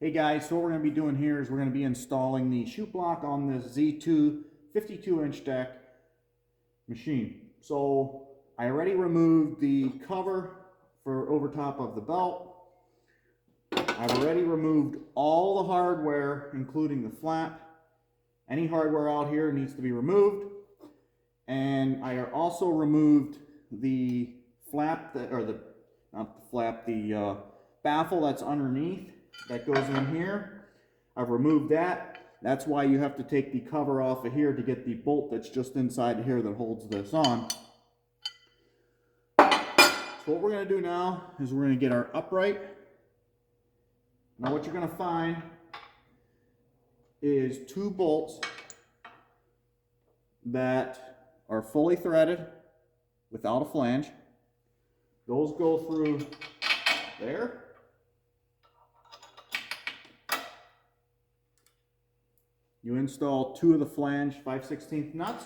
Hey guys, so what we're going to be doing here is we're going to be installing the chute block on this Z2 52-inch deck machine. So I already removed the cover for over top of the belt. I've already removed all the hardware, including the flap. Any hardware out here needs to be removed. And I also removed the flap, the baffle that's underneath that goes in here. I've removed that. That's why you have to take the cover off of here to get the bolt that's just inside here that holds this on. So what we're going to do now is we're going to get our upright. Now what you're going to find is two bolts that are fully threaded without a flange. Those go through there. You install two of the flange 5/16 nuts.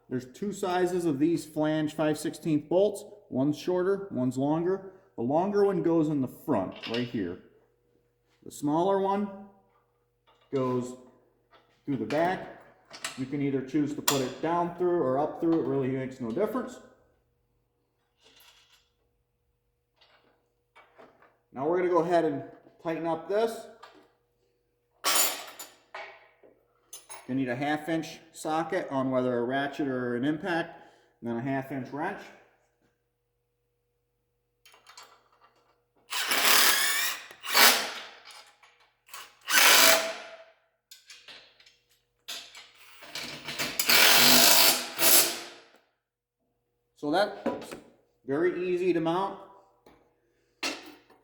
There's two sizes of these flange 5/16 bolts. One's shorter, one's longer. The longer one goes in the front, right here. The smaller one goes through the back. You can either choose to put it down through or up through. It really makes no difference. Now we're going to go ahead and tighten up this. You need a 1/2-inch socket on whether a ratchet or an impact, and then a 1/2-inch wrench. So that's very easy to mount.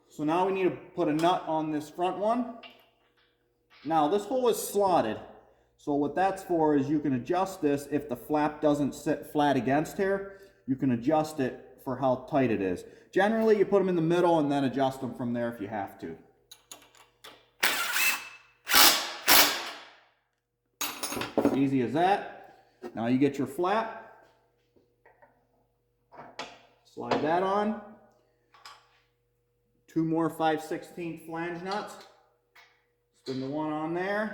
So now we need to put a nut on this front one. Now this hole is slotted. So what that's for is you can adjust this if the flap doesn't sit flat against here. You can adjust it for how tight it is. Generally you put them in the middle and then adjust them from there if you have to. Easy as that. Now you get your flap. Slide that on. Two more 5/16 flange nuts. Spin the one on there,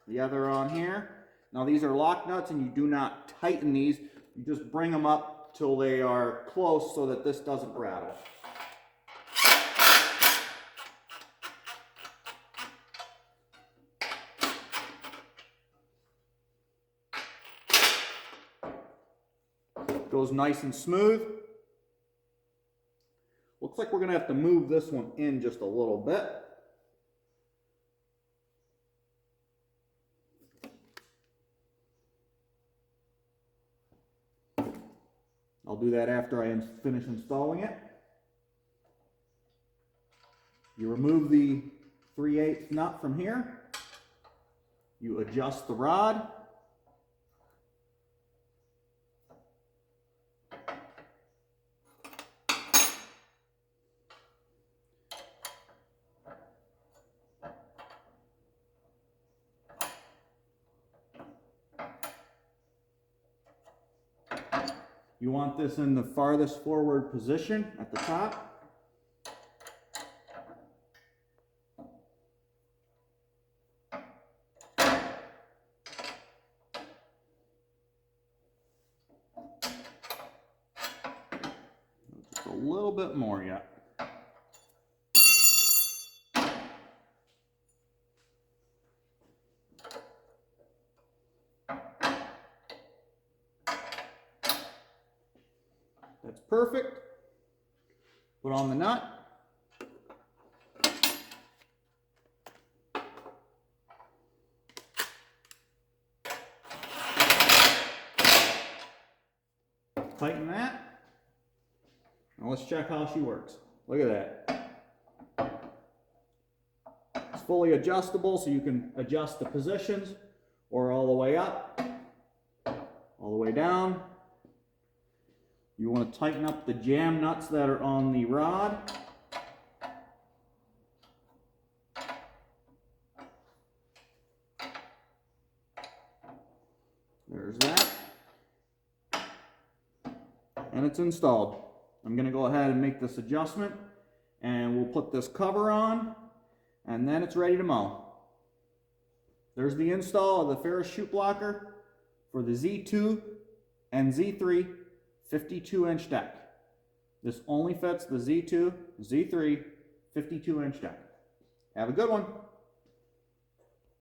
the other on here. Now these are lock nuts and you do not tighten these. You just bring them up till they are close so that this doesn't rattle. Goes nice and smooth. Looks like we're going to have to move this one in just a little bit. I'll do that after I finish installing it. You remove the 3/8 nut from here. You adjust the rod. You want this in the farthest forward position at the top. Just a little bit more yet. That's perfect. Put on the nut. Tighten that. Now let's check how she works. Look at that. It's fully adjustable, so you can adjust the positions, or all the way up, all the way down. You want to tighten up the jam nuts that are on the rod. There's that. and it's installed. I'm going to go ahead and make this adjustment, and we'll put this cover on, and then it's ready to mow. There's the install of the Ferris chute blocker for the Z2 and Z3 52-inch deck. This only fits the Z2, Z3 52-inch deck. Have a good one.